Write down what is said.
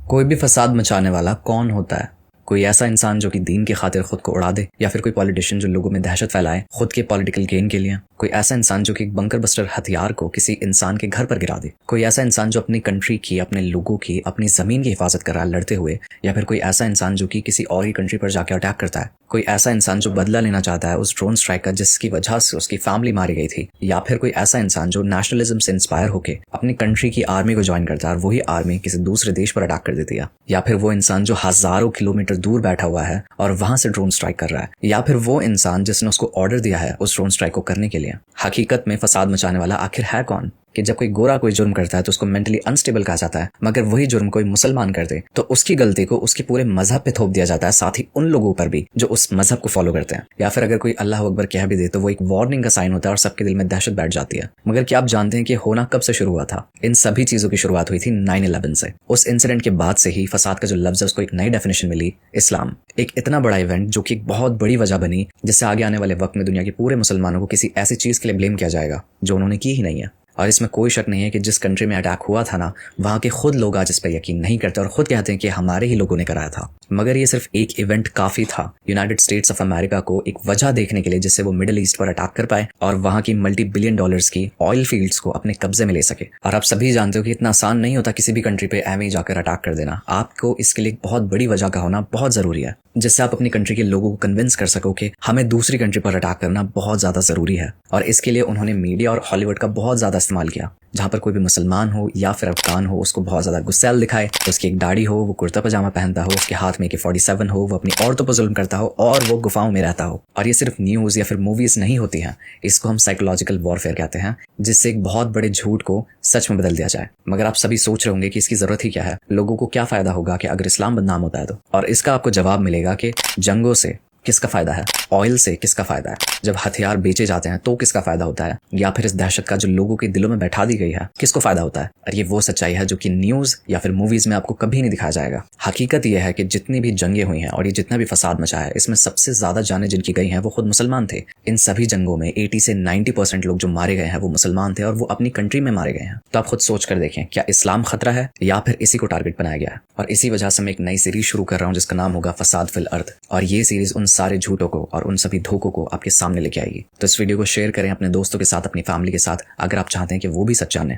कोई भी फसाद मचाने वाला कौन होता है? कोई ऐसा इंसान जो कि दीन की खातिर खुद को उड़ा दे, या फिर कोई पॉलिटिशियन जो लोगों में दहशत फैलाए खुद के पॉलिटिकल गेन के लिए? कोई ऐसा इंसान जो कि एक बंकर बस्टर हथियार को किसी इंसान के घर पर गिरा दे? कोई ऐसा इंसान जो अपनी कंट्री की, अपने लोगों की, अपनी जमीन की हिफाजत कर रहा है लड़ते हुए? या फिर कोई ऐसा इंसान जो कि किसी और ही कंट्री पर जाकर अटैक करता है? कोई ऐसा इंसान जो बदला लेना चाहता है उस ड्रोन स्ट्राइक का जिसकी वजह से उसकी फैमिली मारी गई थी? या फिर कोई ऐसा इंसान जो नेशनलिज्म से इंस्पायर होकर अपनी कंट्री की आर्मी को ज्वाइन करता है और वही आर्मी किसी दूसरे देश पर अटैक कर देती है? या फिर वो इंसान जो हजारों किलोमीटर दूर बैठा हुआ है और वहां से ड्रोन स्ट्राइक कर रहा है? या फिर वो इंसान जिसने उसको ऑर्डर दिया है उस ड्रोन स्ट्राइक को करने के लिए? हकीकत में फसाद मचाने वाला आखिर है कौन? कि जब कोई गोरा कोई जुर्म करता है तो उसको मेंटली अनस्टेबल कहा जाता है, मगर वही जुर्म कोई मुसलमान कर दे तो उसकी गलती को उसके पूरे मजहब पे थोप दिया जाता है, साथ ही उन लोगों पर भी जो उस मजहब को फॉलो करते हैं। या फिर अगर कोई अल्लाह अकबर कह भी दे तो वो एक वार्निंग का साइन होता है और सबके दिल में दहशत बैठ जाती है। मगर क्या आप जानते हैं कि होना कब से शुरू हुआ था? इन सभी चीजों की शुरुआत हुई थी 9/11 से। उस इंसिडेंट के बाद से ही फसाद का जो लफ्ज है उसको एक नई डेफिनेशन मिली, इस्लाम। एक इतना बड़ा इवेंट जो कि एक बहुत बड़ी वजह बनी जिससे आगे आने वाले वक्त में दुनिया के पूरे मुसलमानों को किसी ऐसी चीज के लिए ब्लेम किया जाएगा जो उन्होंने की ही नहीं है। और इसमें कोई शक नहीं है कि जिस कंट्री में अटैक हुआ था ना, वहाँ के खुद लोग आज इस पर यकीन नहीं करते और खुद कहते हैं कि हमारे ही लोगों ने कराया था। मगर ये सिर्फ एक इवेंट काफी था यूनाइटेड स्टेट्स ऑफ अमेरिका को एक वजह देखने के लिए जिससे वो मिडिल ईस्ट पर अटैक कर पाए और वहाँ की $multi-billion की ऑयल फील्ड्स को अपने कब्जे में ले सके। और आप सभी जानते हो कि इतना आसान नहीं होता किसी भी कंट्री पे एवं ही जाकर अटैक कर देना। आपको इसके लिए एक बहुत बड़ी वजह का होना बहुत जरूरी है जिससे आप अपनी कंट्री के लोगों को कन्विंस कर सको कि हमें दूसरी कंट्री पर अटैक करना बहुत ज्यादा जरूरी है। और इसके लिए उन्होंने मीडिया और हॉलीवुड का बहुत ज्यादा इस्तेमाल किया, जहां पर कोई भी मुसलमान हो या फिर अफगान हो उसको बहुत ज्यादा गुस्सैल दिखाए, उसकी एक दाढ़ी हो, वो कुर्ता पजामा पहनता हो, उसके हाथ में AK-47 हो, वो अपनी औरतों पर जुल्म करता हो और वो गुफाओं में रहता हो। और ये सिर्फ न्यूज या फिर मूवीज नहीं होती हैं, इसको हम साइकोलॉजिकल वॉरफेयर कहते हैं, जिससे एक बहुत बड़े झूठ को सच में बदल दिया जाए। मगर आप सभी सोच रहे होंगे कि इसकी जरूरत ही क्या है, लोगों को क्या फायदा होगा कि अगर इस्लाम बदनाम होता है तो? और इसका आपको जवाब मिलेगा कि जंगों से किसका फायदा है, ऑयल से किसका फायदा है, जब हथियार बेचे जाते हैं तो किसका फायदा होता है, या फिर इस दहशत का जो लोगों के दिलों में बैठा दी गई है किसको फायदा होता है? और ये वो सच्चाई है जो कि न्यूज या फिर मूवीज में आपको कभी नहीं दिखाया जाएगा। हकीकत यह है कि जितनी भी जंगें हुई हैं और ये जितना भी फसाद मचा है, इसमें सबसे ज्यादा जानें जिनकी गई हैं वो खुद मुसलमान थे। इन सभी जंगों में 80 से 90% लोग जो मारे गए हैं वो मुसलमान थे और वो अपनी कंट्री में मारे गए हैं। तो आप खुद सोच कर देखें, क्या इस्लाम खतरा है या फिर इसी को टारगेट बनाया गया है? और इसी वजह से मैं एक नई सीरीज शुरू कर रहा हूँ जिसका नाम होगा फसाद फिल अर्थ। और ये सीरीज उन सारे झूठों को और उन सभी धोखों को आपके सामने लेके आएगी। तो इस वीडियो को शेयर करें अपने दोस्तों के साथ, अपनी फैमिली के साथ, अगर आप चाहते हैं कि वो भी सच जाने।